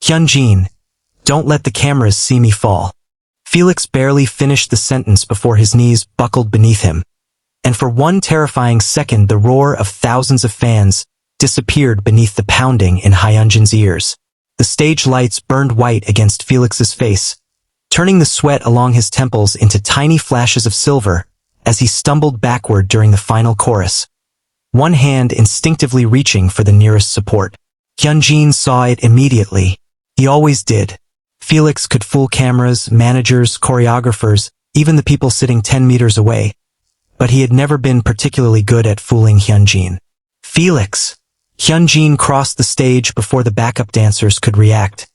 Hyunjin, don't let the cameras see me fall. Felix barely finished the sentence before his knees buckled beneath him, and for one terrifying second the roar of thousands of fans disappeared beneath the pounding in Hyunjin's ears. The stage lights burned white against Felix's face, turning the sweat along his temples into tiny flashes of silver as he stumbled backward during the final chorus, one hand instinctively reaching for the nearest support. Hyunjin saw it immediately. He always did. Felix could fool cameras, managers, choreographers, even the people sitting 10 meters away, but he had never been particularly good at fooling Hyunjin. Felix! Hyunjin crossed the stage before the backup dancers could react,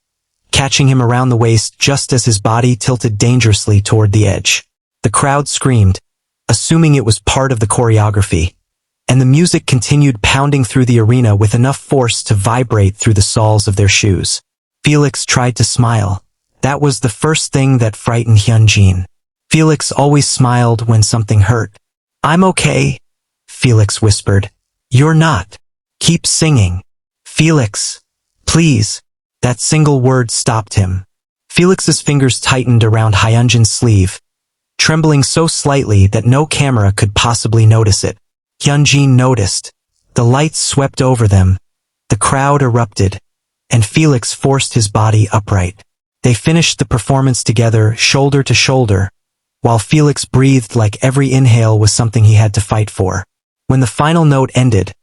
catching him around the waist just as his body tilted dangerously toward the edge. The crowd screamed, assuming it was part of the choreography, and the music continued pounding through the arena with enough force to vibrate through the soles of their shoes. Felix tried to smile. That was the first thing that frightened Hyunjin. Felix always smiled when something hurt. "I'm okay," Felix whispered. "You're not. Keep singing." "Felix, please." That single word stopped him. Felix's fingers tightened around Hyunjin's sleeve, trembling so slightly that no camera could possibly notice it. Hyunjin noticed. The lights swept over them. The crowd erupted, and Felix forced his body upright. They finished the performance together, shoulder to shoulder, while Felix breathed like every inhale was something he had to fight for. When the final note ended,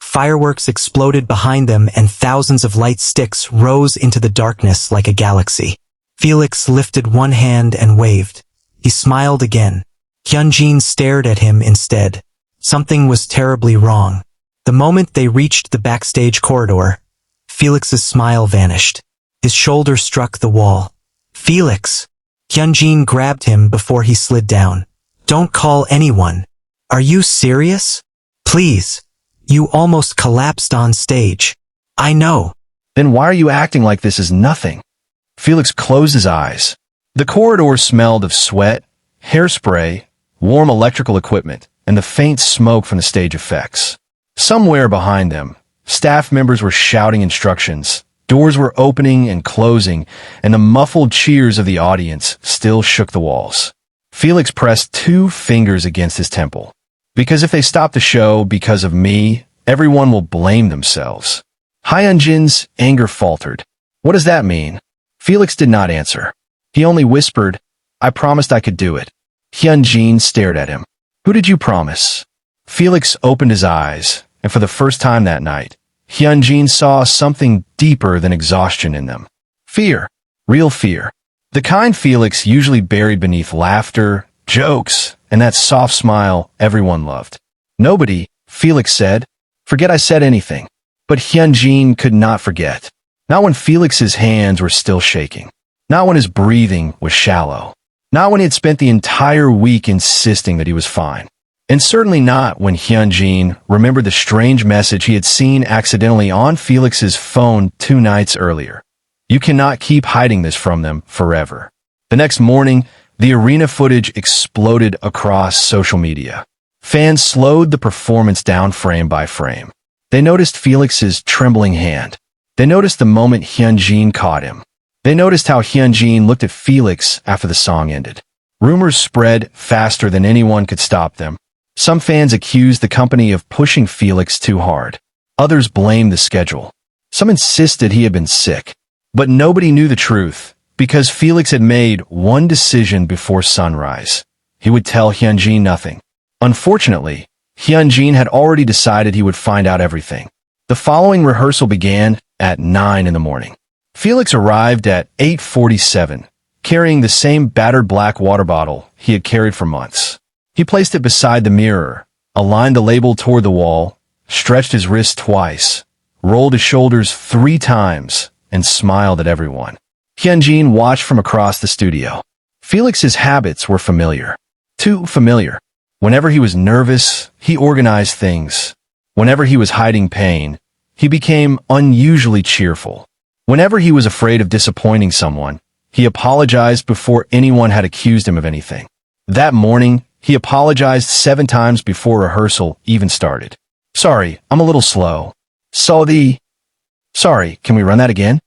fireworks exploded behind them and thousands of light sticks rose into the darkness like a galaxy. Felix lifted one hand and waved. He smiled again. Hyunjin stared at him instead. Something was terribly wrong. The moment they reached the backstage corridor, Felix's smile vanished. His shoulder struck the wall. "Felix!" Hyunjin grabbed him before he slid down. "Don't call anyone. Are you serious? Please. You almost collapsed on stage." "I know." "Then why are you acting like this is nothing?" Felix closed his eyes. The corridor smelled of sweat, hairspray, warm electrical equipment, and the faint smoke from the stage effects. Somewhere behind them, staff members were shouting instructions. Doors were opening and closing, and the muffled cheers of the audience still shook the walls. Felix pressed 2 fingers against his temple. "Because if they stop the show because of me, everyone will blame themselves." Hyunjin's anger faltered. "What does that mean?" Felix did not answer. He only whispered, "I promised I could do it." Hyunjin stared at him. "Who did you promise?" Felix opened his eyes, and for the first time that night, Hyunjin saw something deeper than exhaustion in them. Fear. Real fear. The kind Felix usually buried beneath laughter, jokes, and that soft smile everyone loved. "Nobody," Felix said. "Forget I said anything." But Hyunjin could not forget. Not when Felix's hands were still shaking. Not when his breathing was shallow. Not when he had spent the entire week insisting that he was fine. And certainly not when Hyunjin remembered the strange message he had seen accidentally on Felix's phone 2 nights earlier. You cannot keep hiding this from them forever. The next morning, the arena footage exploded across social media. Fans slowed the performance down frame by frame. They noticed Felix's trembling hand. They noticed the moment Hyunjin caught him. They noticed how Hyunjin looked at Felix after the song ended. Rumors spread faster than anyone could stop them. Some fans accused the company of pushing Felix too hard. Others blamed the schedule. Some insisted he had been sick. But nobody knew the truth, because Felix had made one decision before sunrise. He would tell Hyunjin nothing. Unfortunately, Hyunjin had already decided he would find out everything. The following rehearsal began at 9 in the morning. Felix arrived at 8:47, carrying the same battered black water bottle he had carried for months. He placed it beside the mirror, aligned the label toward the wall, stretched his wrist twice, rolled his shoulders 3 times, and smiled at everyone. Hyunjin watched from across the studio. Felix's habits were familiar. Too familiar. Whenever he was nervous, he organized things. Whenever he was hiding pain, he became unusually cheerful. Whenever he was afraid of disappointing someone, he apologized before anyone had accused him of anything. That morning, he apologized 7 times before rehearsal even started. "Sorry, I'm a little slow." Sorry, can we run that again?"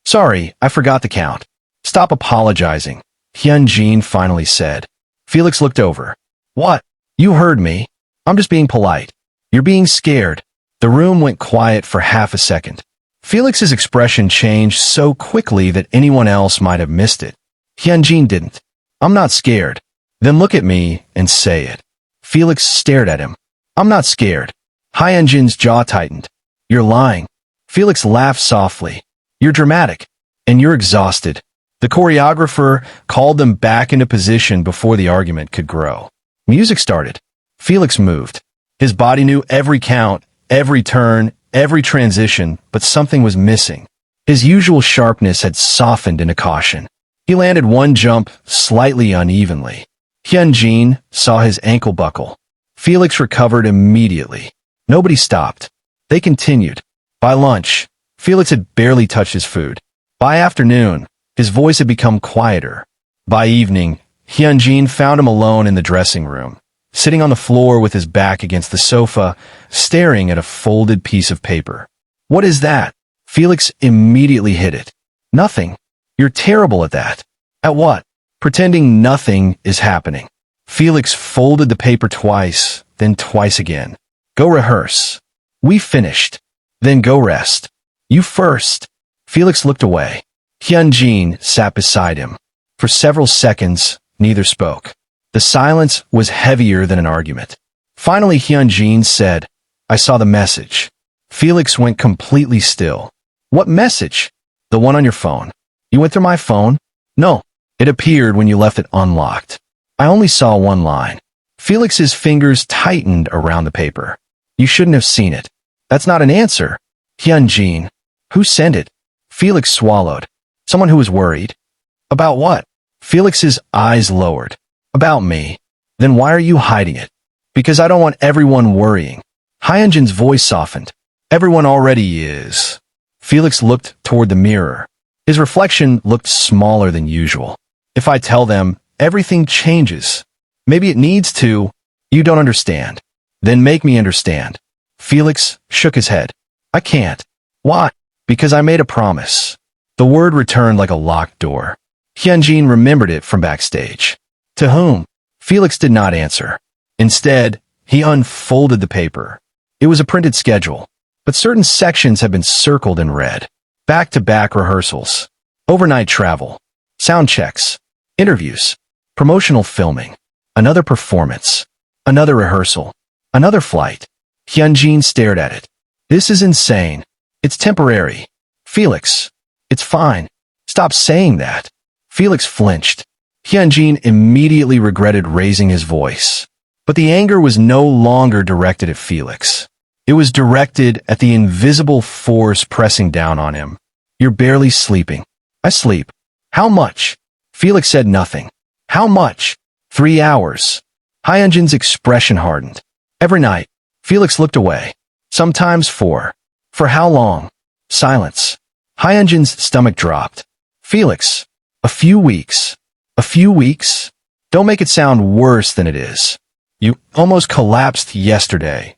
Sorry, I forgot to count. Stop apologizing, Hyunjin finally said. Felix looked over. What? You heard me. I'm just being polite. You're being scared. The room went quiet for half a second. Felix's expression changed so quickly that anyone else might have missed it. Hyunjin didn't. I'm not scared. Then look at me and say it. Felix stared at him. I'm not scared. Hyunjin's jaw tightened. You're lying. Felix laughed softly. You're dramatic. And you're exhausted. The choreographer called them back into position before the argument could grow. Music started. Felix moved. His body knew every count, every turn, every transition, but something was missing. His usual sharpness had softened into caution. He landed one jump slightly unevenly. Hyunjin saw his ankle buckle. Felix recovered immediately. Nobody stopped. They continued. By lunch, Felix had barely touched his food. By afternoon, his voice had become quieter. By evening, Hyunjin found him alone in the dressing room, sitting on the floor with his back against the sofa, staring at a folded piece of paper. What is that? Felix immediately hit it. Nothing. You're terrible at that. At what? Pretending nothing is happening. Felix folded the paper twice, then twice again. Go rehearse. We finished. Then go rest. You first. Felix looked away. Hyunjin sat beside him. For several seconds, neither spoke. The silence was heavier than an argument. Finally, Hyunjin said, I saw the message. Felix went completely still. What message? The one on your phone. You went through my phone? No. It appeared when you left it unlocked. I only saw one line. Felix's fingers tightened around the paper. You shouldn't have seen it. That's not an answer. Hyunjin. Who sent it? Felix swallowed. Someone who was worried. About what? Felix's eyes lowered. About me. Then why are you hiding it? Because I don't want everyone worrying. Hyunjin's voice softened. Everyone already is. Felix looked toward the mirror. His reflection looked smaller than usual. If I tell them, everything changes. Maybe it needs to. You don't understand. Then make me understand. Felix shook his head. I can't. Why? Because I made a promise. The word returned like a locked door. Hyunjin remembered it from Backstage. To whom? Felix did not answer. Instead, he unfolded the paper. It was a printed schedule, but certain sections had been circled in red. Back-to-back rehearsals, overnight travel, sound checks, interviews, promotional filming, another performance, another rehearsal, another flight. Hyunjin stared at it. This is insane. It's temporary. Felix, it's fine. Stop saying that. Felix flinched. Hyunjin immediately regretted raising his voice. But the anger was no longer directed at Felix. It was directed at the invisible force pressing down on him. You're barely sleeping. I sleep. How much? Felix said nothing. How much? 3 hours. Hyunjin's expression hardened. Every night. Felix looked away. Sometimes 4. For how long? Silence. Hyunjin's stomach dropped. Felix. A few weeks. A few weeks? Don't make it sound worse than it is. You almost collapsed yesterday.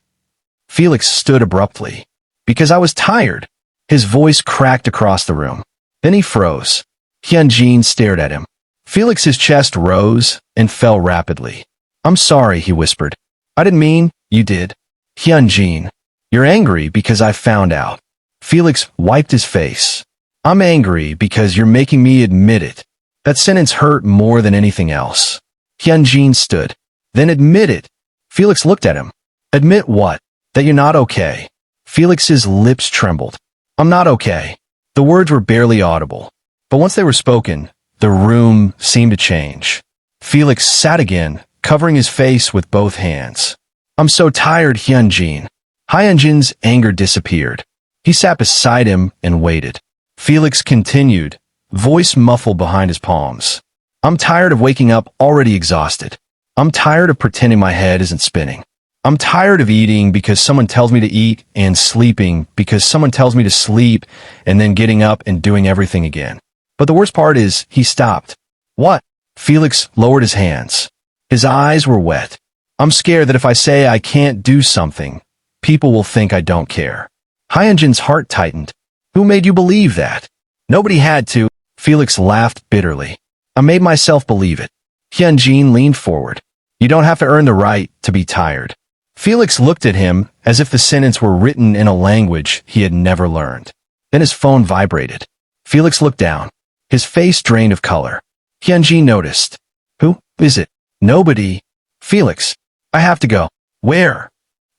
Felix stood abruptly. Because I was tired. His voice cracked across the room. Then he froze. Hyunjin stared at him. Felix's chest rose and fell rapidly. I'm sorry, he whispered. I didn't mean, you did. Hyunjin. You're angry because I found out. Felix wiped his face. I'm angry because you're making me admit it. That sentence hurt more than anything else. Hyunjin stood. Then admit it. Felix looked at him. Admit what? That you're not okay. Felix's lips trembled. I'm not okay. The words were barely audible. But once they were spoken, the room seemed to change. Felix sat again, covering his face with both hands. I'm so tired, Hyunjin. Hyunjin's anger disappeared. He sat beside him and waited. Felix continued, voice muffled behind his palms. I'm tired of waking up already exhausted. I'm tired of pretending my head isn't spinning. I'm tired of eating because someone tells me to eat and sleeping because someone tells me to sleep and then getting up and doing everything again. But the worst part is, he stopped. What? Felix lowered his hands. His eyes were wet. I'm scared that if I say I can't do something, people will think I don't care. Hyunjin's heart tightened. Who made you believe that? Nobody had to. Felix laughed bitterly. I made myself believe it. Hyunjin leaned forward. You don't have to earn the right to be tired. Felix looked at him as if the sentence were written in a language he had never learned. Then his phone vibrated. Felix looked down. His face drained of color. Hyunjin noticed. Who is it? Nobody. Felix, I have to go. Where?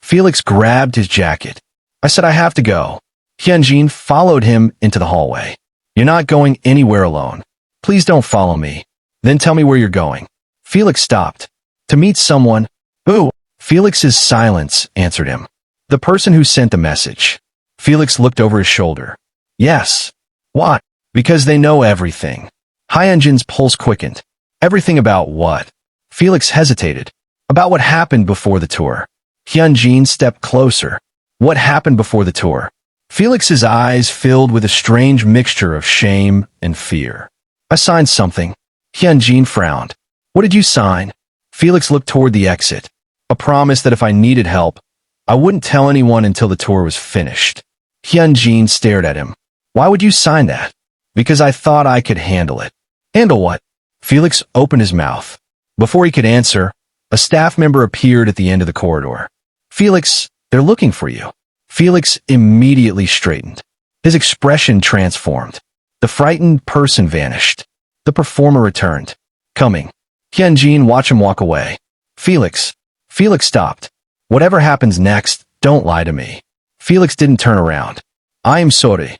Felix grabbed his jacket. I said I have to go. Hyunjin followed him into the hallway. You're not going anywhere alone. Please don't follow me. Then tell me where you're going. Felix stopped. To meet someone. Who? Felix's silence answered him. The person who sent the message. Felix looked over his shoulder. Yes. What? Because they know everything. Hyunjin's pulse quickened. Everything about what? Felix hesitated. About what happened before the tour. Hyunjin stepped closer. What happened before the tour? Felix's eyes filled with a strange mixture of shame and fear. I signed something. Hyunjin frowned. What did you sign? Felix looked toward the exit. A promise that if I needed help, I wouldn't tell anyone until the tour was finished. Hyunjin stared at him. Why would you sign that? Because I thought I could handle it. Handle what? Felix opened his mouth. Before he could answer, a staff member appeared at the end of the corridor. Felix, they're looking for you. Felix immediately straightened. His expression transformed. The frightened person vanished. The performer returned. Coming. Hyunjin watched him walk away. Felix. Felix stopped. Whatever happens next, don't lie to me. Felix didn't turn around. I am sorry.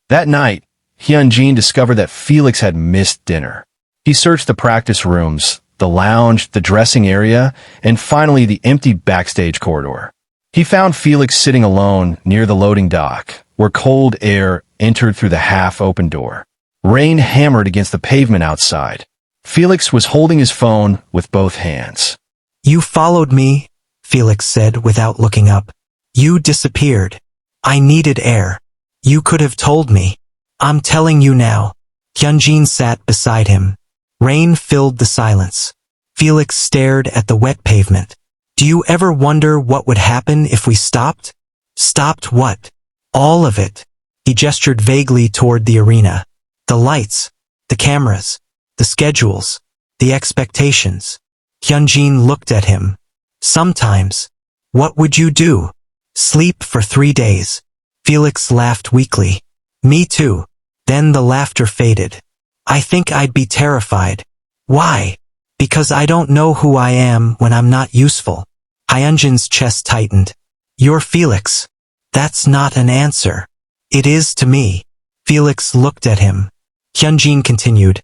That night, Hyunjin discovered that Felix had missed dinner. He searched the practice rooms, the lounge, the dressing area, and finally the empty backstage corridor. He found Felix sitting alone near the loading dock, where cold air entered through the half-open door. Rain hammered against the pavement outside. Felix was holding his phone with both hands. You followed me, Felix said without looking up. You disappeared. I needed air. You could have told me. I'm telling you now. Hyunjin sat beside him. Rain filled the silence. Felix stared at the wet pavement. Do you ever wonder what would happen if we stopped? Stopped what? All of it. He gestured vaguely toward the arena. The lights, the cameras, the schedules, the expectations. Hyunjin looked at him. Sometimes. What would you do? Sleep for 3 days. Felix laughed weakly. Me too. Then the laughter faded. I think I'd be terrified. Why? Because I don't know who I am when I'm not useful. Hyunjin's chest tightened. You're Felix. That's not an answer. It is to me. Felix looked at him. Hyunjin continued.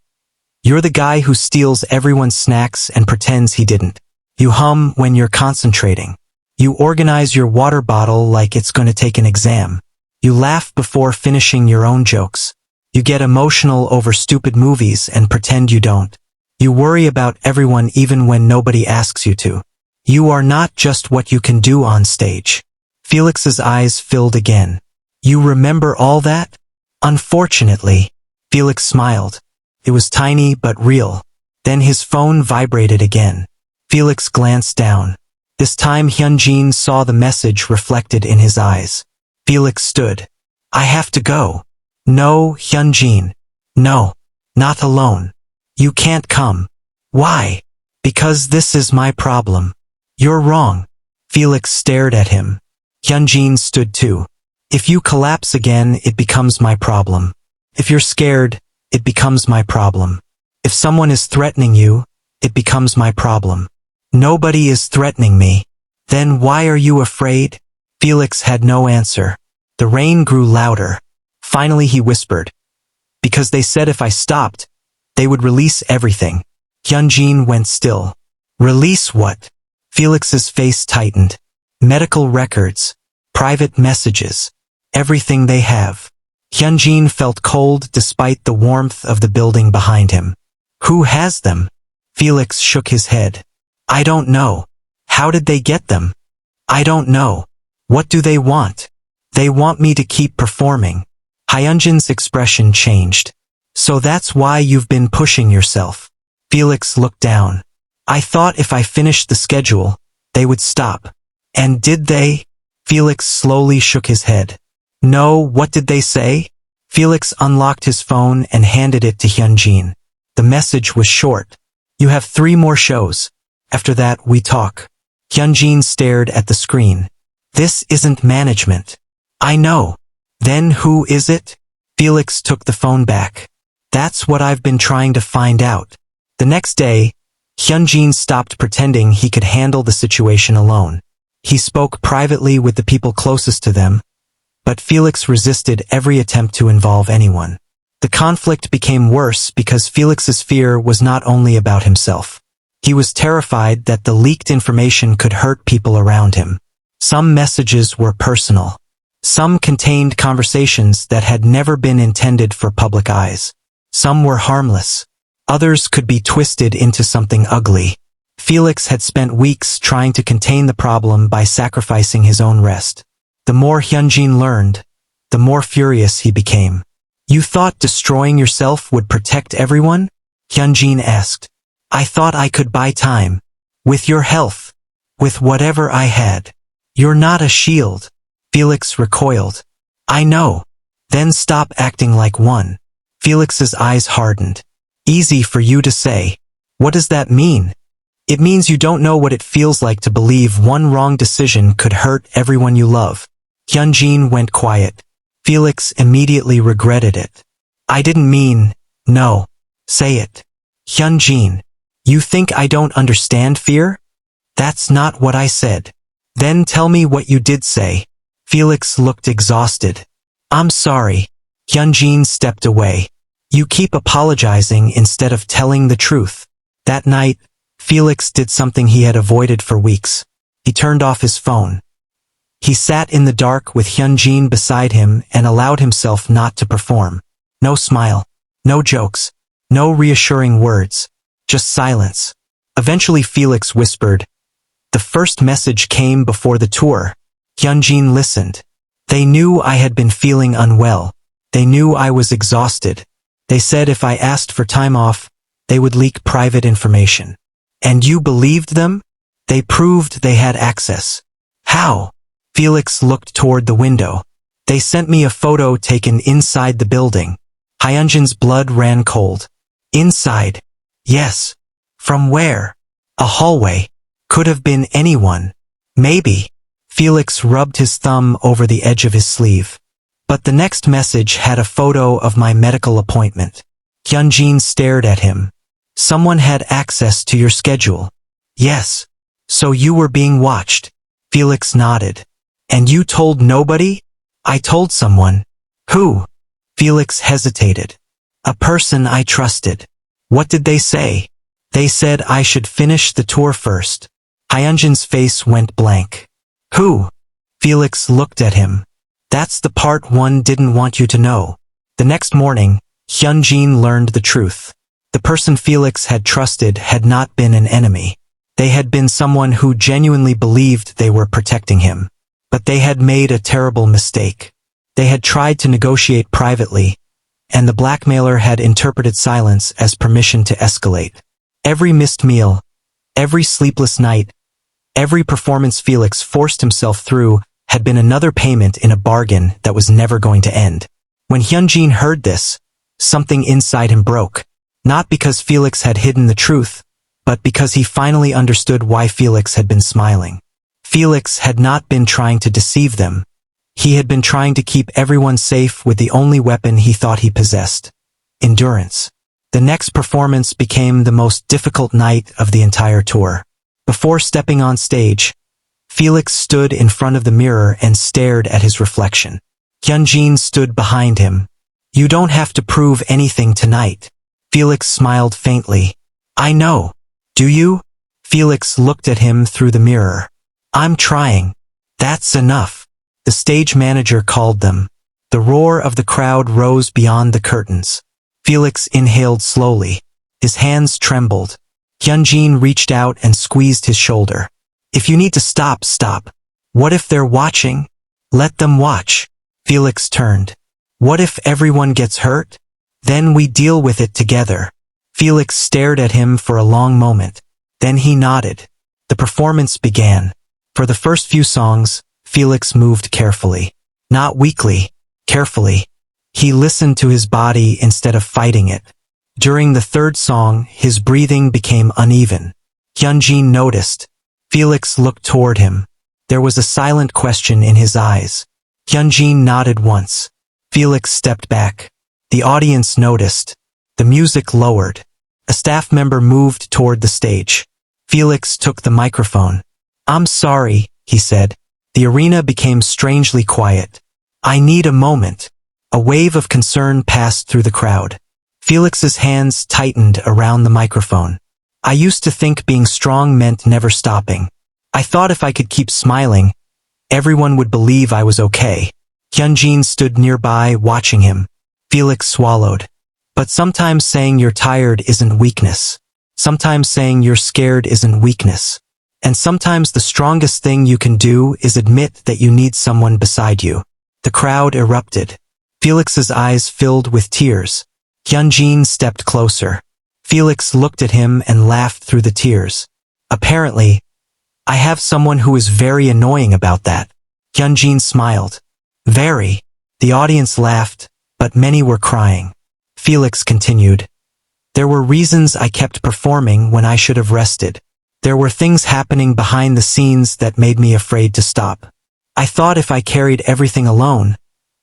You're the guy who steals everyone's snacks and pretends he didn't. You hum when you're concentrating. You organize your water bottle like it's going to take an exam. You laugh before finishing your own jokes. You get emotional over stupid movies and pretend you don't. You worry about everyone even when nobody asks you to. You are not just what you can do on stage. Felix's eyes filled again. You remember all that? Unfortunately. Felix smiled. It was tiny but real. Then his phone vibrated again. Felix glanced down. This time Hyunjin saw the message reflected in his eyes. Felix stood. I have to go. No, Hyunjin. No. Not alone. You can't come. Why? Because this is my problem. You're wrong. Felix stared at him. Hyunjin stood too. If you collapse again, it becomes my problem. If you're scared, it becomes my problem. If someone is threatening you, it becomes my problem. Nobody is threatening me. Then why are you afraid? Felix had no answer. The rain grew louder. Finally he whispered. Because they said if I stopped, they would release everything. Hyunjin went still. Release what? Felix's face tightened. Medical records. Private messages. Everything they have. Hyunjin felt cold despite the warmth of the building behind him. Who has them? Felix shook his head. I don't know. How did they get them? I don't know. What do they want? They want me to keep performing. Hyunjin's expression changed. So that's why you've been pushing yourself. Felix looked down. I thought if I finished the schedule, they would stop. And did they? Felix slowly shook his head. No, what did they say? Felix unlocked his phone and handed it to Hyunjin. The message was short. You have 3 more shows. After that, we talk. Hyunjin stared at the screen. This isn't management. I know. Then who is it? Felix took the phone back. That's what I've been trying to find out. The next day, Hyunjin stopped pretending he could handle the situation alone. He spoke privately with the people closest to them, but Felix resisted every attempt to involve anyone. The conflict became worse because Felix's fear was not only about himself. He was terrified that the leaked information could hurt people around him. Some messages were personal. Some contained conversations that had never been intended for public eyes. Some were harmless. Others could be twisted into something ugly. Felix had spent weeks trying to contain the problem by sacrificing his own rest. The more Hyunjin learned, the more furious he became. You thought destroying yourself would protect everyone? Hyunjin asked. I thought I could buy time. With your health. With whatever I had. You're not a shield. Felix recoiled. I know. Then stop acting like one. Felix's eyes hardened. Easy for you to say. What does that mean? It means you don't know what it feels like to believe one wrong decision could hurt everyone you love. Hyunjin went quiet. Felix immediately regretted it. I didn't mean, no. Say it. Hyunjin, you think I don't understand fear? That's not what I said. Then tell me what you did say. Felix looked exhausted. I'm sorry. Hyunjin stepped away. You keep apologizing instead of telling the truth. That night, Felix did something he had avoided for weeks. He turned off his phone. He sat in the dark with Hyunjin beside him and allowed himself not to perform. No smile. No jokes. No reassuring words. Just silence. Eventually Felix whispered. The first message came before the tour. Hyunjin listened. They knew I had been feeling unwell. They knew I was exhausted. They said if I asked for time off, they would leak private information. And you believed them? They proved they had access. How? Felix looked toward the window. They sent me a photo taken inside the building. Hyunjin's blood ran cold. Inside? Yes. From where? A hallway. Could have been anyone. Maybe. Felix rubbed his thumb over the edge of his sleeve. But the next message had a photo of my medical appointment. Hyunjin stared at him. Someone had access to your schedule. Yes. So you were being watched. Felix nodded. And you told nobody? I told someone. Who? Felix hesitated. A person I trusted. What did they say? They said I should finish the tour first. Hyunjin's face went blank. Who? Felix looked at him. That's the part one didn't want you to know. The next morning, Hyunjin learned the truth. The person Felix had trusted had not been an enemy. They had been someone who genuinely believed they were protecting him. But they had made a terrible mistake. They had tried to negotiate privately, and the blackmailer had interpreted silence as permission to escalate. Every missed meal, every sleepless night, every performance Felix forced himself through had been another payment in a bargain that was never going to end. When Hyunjin heard this, something inside him broke. Not because Felix had hidden the truth, but because he finally understood why Felix had been smiling. Felix had not been trying to deceive them. He had been trying to keep everyone safe with the only weapon he thought he possessed: endurance. The next performance became the most difficult night of the entire tour. Before stepping on stage, Felix stood in front of the mirror and stared at his reflection. Hyunjin stood behind him. You don't have to prove anything tonight. Felix smiled faintly. I know. Do you? Felix looked at him through the mirror. I'm trying. That's enough. The stage manager called them. The roar of the crowd rose beyond the curtains. Felix inhaled slowly. His hands trembled. Hyunjin reached out and squeezed his shoulder. If you need to stop, stop. What if they're watching? Let them watch. Felix turned. What if everyone gets hurt? Then we deal with it together. Felix stared at him for a long moment. Then he nodded. The performance began. For the first few songs, Felix moved carefully. Not weakly, carefully. He listened to his body instead of fighting it. During the third song, his breathing became uneven. Hyunjin noticed. Felix looked toward him. There was a silent question in his eyes. Hyunjin nodded once. Felix stepped back. The audience noticed. The music lowered. A staff member moved toward the stage. Felix took the microphone. "I'm sorry," he said. The arena became strangely quiet. "I need a moment." A wave of concern passed through the crowd. Felix's hands tightened around the microphone. "I used to think being strong meant never stopping. I thought if I could keep smiling, everyone would believe I was okay." Hyunjin stood nearby, watching him. Felix swallowed. "But sometimes saying you're tired isn't weakness. Sometimes saying you're scared isn't weakness. And sometimes the strongest thing you can do is admit that you need someone beside you." The crowd erupted. Felix's eyes filled with tears. Hyunjin stepped closer. Felix looked at him and laughed through the tears. "Apparently, I have someone who is very annoying about that." Hyunjin smiled. "Very." The audience laughed, but many were crying. Felix continued. "There were reasons I kept performing when I should have rested. There were things happening behind the scenes that made me afraid to stop. I thought if I carried everything alone,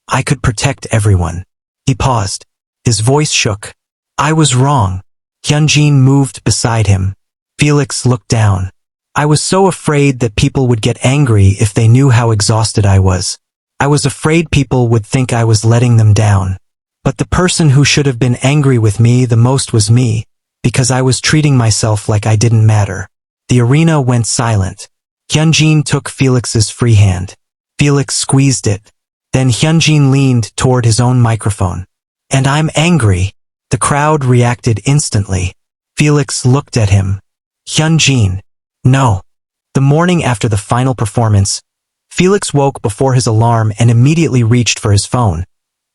I could protect everyone." He paused. His voice shook. "I was wrong." Hyunjin moved beside him. Felix looked down. "I was so afraid that people would get angry if they knew how exhausted I was. I was afraid people would think I was letting them down. But the person who should have been angry with me the most was me, because I was treating myself like I didn't matter." The arena went silent. Hyunjin took Felix's free hand. Felix squeezed it. Then Hyunjin leaned toward his own microphone. "And I'm angry." The crowd reacted instantly. Felix looked at him. "Hyunjin, no." The morning after the final performance, Felix woke before his alarm and immediately reached for his phone,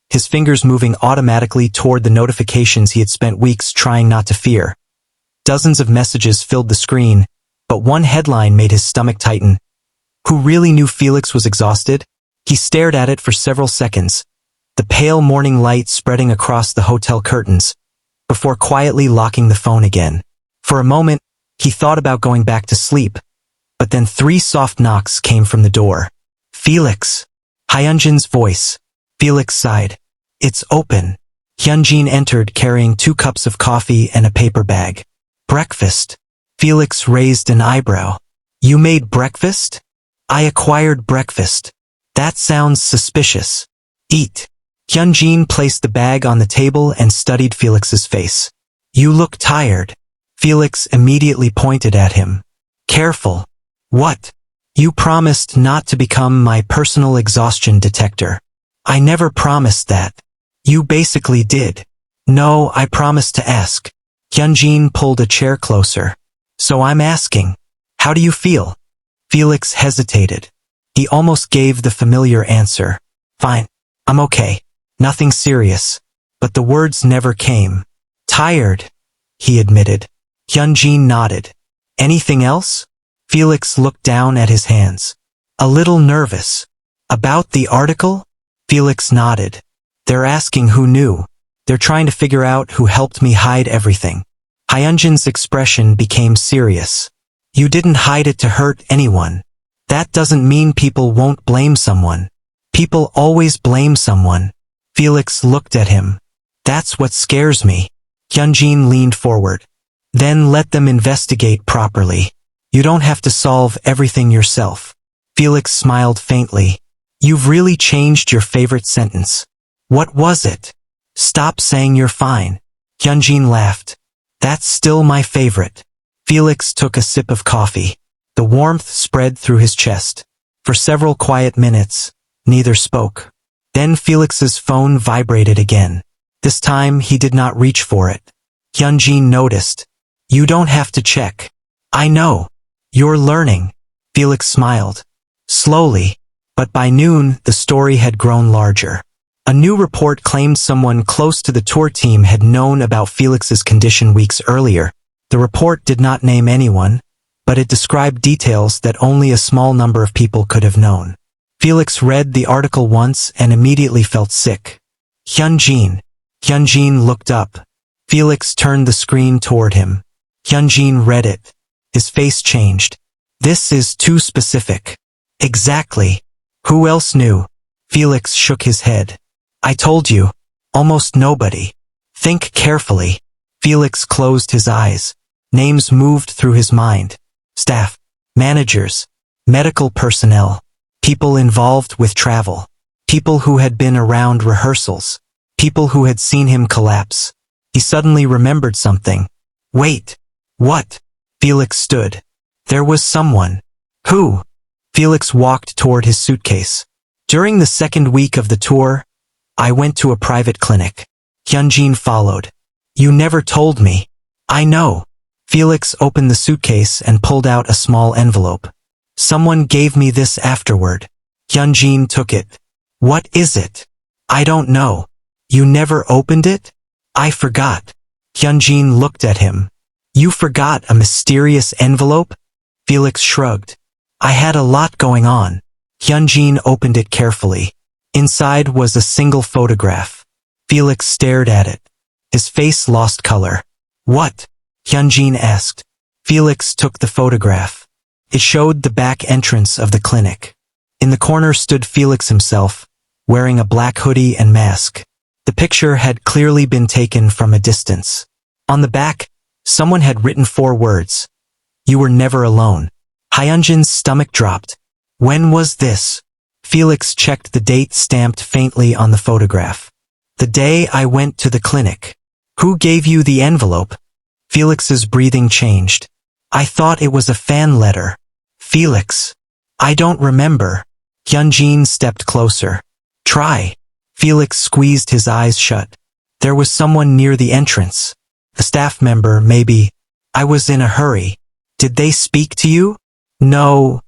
his fingers moving automatically toward the notifications he had spent weeks trying not to fear. Dozens of messages filled the screen, but one headline made his stomach tighten. Who really knew Felix was exhausted? He stared at it for several seconds, the pale morning light spreading across the hotel curtains, before quietly locking the phone again. For a moment, he thought about going back to sleep, but then 3 soft knocks came from the door. "Felix!" Hyunjin's voice. Felix sighed. "It's open." Hyunjin entered carrying 2 cups of coffee and a paper bag. "Breakfast." Felix raised an eyebrow. "You made breakfast?" "I acquired breakfast." "That sounds suspicious." "Eat." Hyunjin placed the bag on the table and studied Felix's face. "You look tired." Felix immediately pointed at him. "Careful." "What?" "You promised not to become my personal exhaustion detector." "I never promised that." "You basically did." "No, I promised to ask." Hyunjin pulled a chair closer. "So I'm asking, how do you feel?" Felix hesitated. He almost gave the familiar answer. "Fine. I'm okay. Nothing serious." But the words never came. "Tired," he admitted. Hyunjin nodded. "Anything else?" Felix looked down at his hands. "A little nervous." "About the article?" Felix nodded. "They're asking who knew. They're trying to figure out who helped me hide everything." Hyunjin's expression became serious. "You didn't hide it to hurt anyone. That doesn't mean people won't blame someone. People always blame someone." Felix looked at him. "That's what scares me." Hyunjin leaned forward. "Then let them investigate properly. You don't have to solve everything yourself." Felix smiled faintly. "You've really changed your favorite sentence." "What was it?" "Stop saying you're fine." Hyunjin laughed. "That's still my favorite." Felix took a sip of coffee. The warmth spread through his chest. For several quiet minutes, neither spoke. Then Felix's phone vibrated again. This time he did not reach for it. Hyunjin noticed. "You don't have to check." "I know. You're learning." Felix smiled. Slowly. But by noon, the story had grown larger. A new report claimed someone close to the tour team had known about Felix's condition weeks earlier. The report did not name anyone, but it described details that only a small number of people could have known. Felix read the article once and immediately felt sick. Hyunjin. Hyunjin looked up. Felix turned the screen toward him. Hyunjin read it. His face changed. This is too specific. Exactly. Who else knew? Felix shook his head. I told you. Almost nobody. Think carefully. Felix closed his eyes. Names moved through his mind. Staff, managers, medical personnel, people involved with travel, people who had been around rehearsals, people who had seen him collapse. He suddenly remembered something. Wait. What? Felix stood. There was someone. Who? Felix walked toward his suitcase. During the second week of the tour, I went to a private clinic. Hyunjin followed. You never told me. I know. Felix opened the suitcase and pulled out a small envelope. Someone gave me this afterward. Hyunjin took it. What is it? I don't know. You never opened it? I forgot. Hyunjin looked at him. You forgot a mysterious envelope? Felix shrugged. I had a lot going on. Hyunjin opened it carefully. Inside was a single photograph. Felix stared at it. His face lost color. What? Hyunjin asked. Felix took the photograph. It showed the back entrance of the clinic. In the corner stood Felix himself, wearing a black hoodie and mask. The picture had clearly been taken from a distance. On the back, someone had written 4 words. You were never alone. Hyunjin's stomach dropped. When was this? Felix checked the date stamped faintly on the photograph. The day I went to the clinic. Who gave you the envelope? Felix's breathing changed. I thought it was a fan letter. Felix. I don't remember. Hyunjin stepped closer. Try. Felix squeezed his eyes shut. There was someone near the entrance. A staff member, maybe. I was in a hurry. Did they speak to you? No.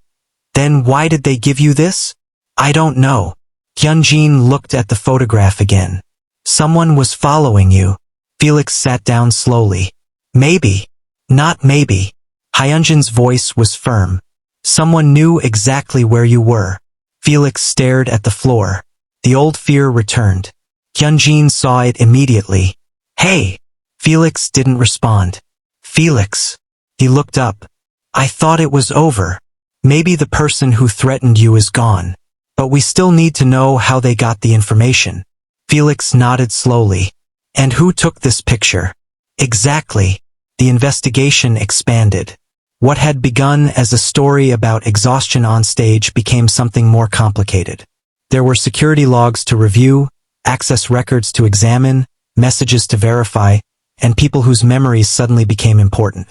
Then why did they give you this? I don't know. Hyunjin looked at the photograph again. Someone was following you. Felix sat down slowly. Maybe. Not maybe. Hyunjin's voice was firm. Someone knew exactly where you were. Felix stared at the floor. The old fear returned. Hyunjin saw it immediately. Hey! Felix didn't respond. Felix. He looked up. I thought it was over. Maybe the person who threatened you is gone. But we still need to know how they got the information. Felix nodded slowly. And who took this picture? Exactly. The investigation expanded. What had begun as a story about exhaustion on stage became something more complicated. There were security logs to review, access records to examine, messages to verify, and people whose memories suddenly became important.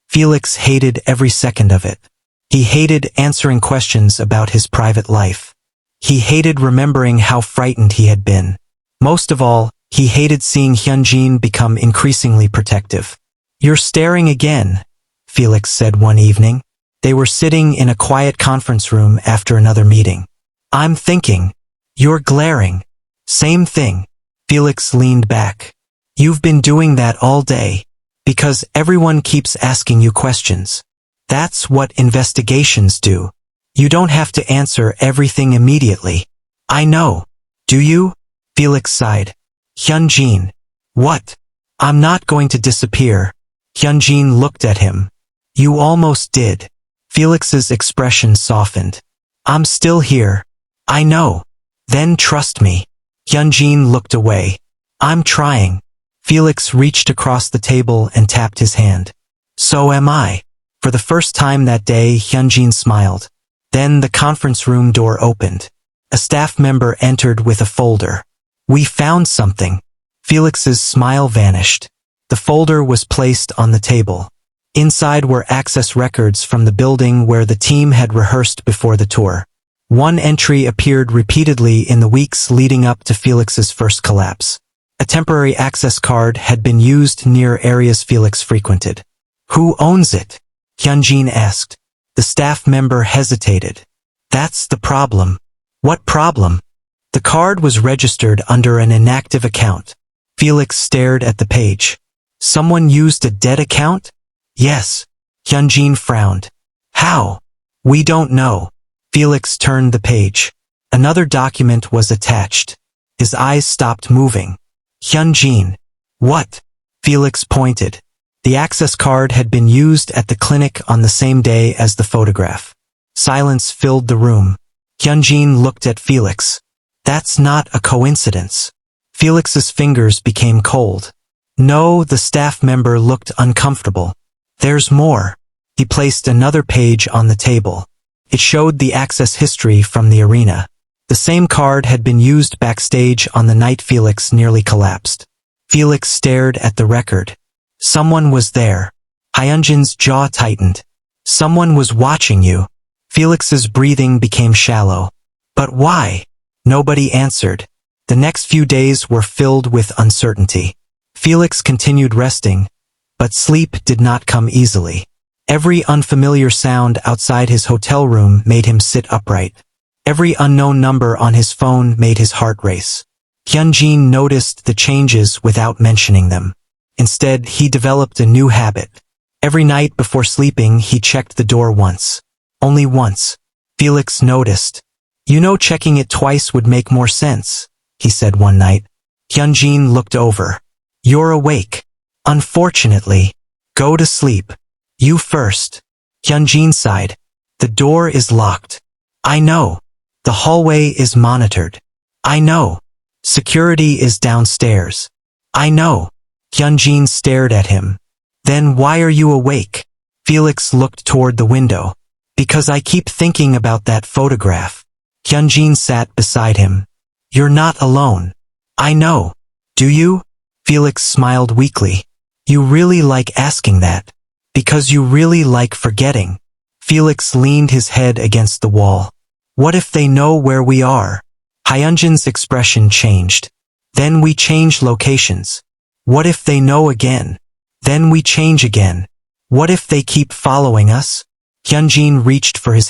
Felix hated every second of it. He hated answering questions about his private life. He hated remembering how frightened he had been. Most of all, he hated seeing Hyunjin become increasingly protective. You're staring again, Felix said one evening. They were sitting in a quiet conference room after another meeting. I'm thinking. You're glaring. Same thing. Felix leaned back. You've been doing that all day. Because everyone keeps asking you questions. That's what investigations do. You don't have to answer everything immediately. I know. Do you? Felix sighed. Hyunjin. What? I'm not going to disappear. Hyunjin looked at him. You almost did. Felix's expression softened. I'm still here. I know. Then trust me. Hyunjin looked away. I'm trying. Felix reached across the table and tapped his hand. So am I. For the first time that day, Hyunjin smiled. Then the conference room door opened. A staff member entered with a folder. We found something. Felix's smile vanished. The folder was placed on the table. Inside were access records from the building where the team had rehearsed before the tour. One entry appeared repeatedly in the weeks leading up to Felix's first collapse. A temporary access card had been used near areas Felix frequented. Who owns it? Hyunjin asked. The staff member hesitated. That's the problem. What problem? The card was registered under an inactive account. Felix stared at the page. Someone used a dead account? Yes. Hyunjin frowned. How? We don't know. Felix turned the page. Another document was attached. His eyes stopped moving. Hyunjin. What? Felix pointed. The access card had been used at the clinic on the same day as the photograph. Silence filled the room. Hyunjin looked at Felix. That's not a coincidence. Felix's fingers became cold. No, the staff member looked uncomfortable. There's more. He placed another page on the table. It showed the access history from the arena. The same card had been used backstage on the night Felix nearly collapsed. Felix stared at the record. Someone was there. Hyunjin's jaw tightened. Someone was watching you. Felix's breathing became shallow. But why? Nobody answered. The next few days were filled with uncertainty. Felix continued resting, but sleep did not come easily. Every unfamiliar sound outside his hotel room made him sit upright. Every unknown number on his phone made his heart race. Hyunjin noticed the changes without mentioning them. Instead, he developed a new habit. Every night before sleeping, he checked the door once. Only once. Felix noticed. You know, checking it twice would make more sense, he said one night. Hyunjin looked over. You're awake. Unfortunately. Go to sleep. You first. Hyunjin sighed. The door is locked. I know. The hallway is monitored. I know. Security is downstairs. I know. Hyunjin stared at him. Then why are you awake? Felix looked toward the window. Because I keep thinking about that photograph. Hyunjin sat beside him. You're not alone. I know. Do you? Felix smiled weakly. You really like asking that. Because you really like forgetting. Felix leaned his head against the wall. What if they know where we are? Hyunjin's expression changed. Then we change locations. What if they know again? Then we change again. What if they keep following us? Hyunjin reached for his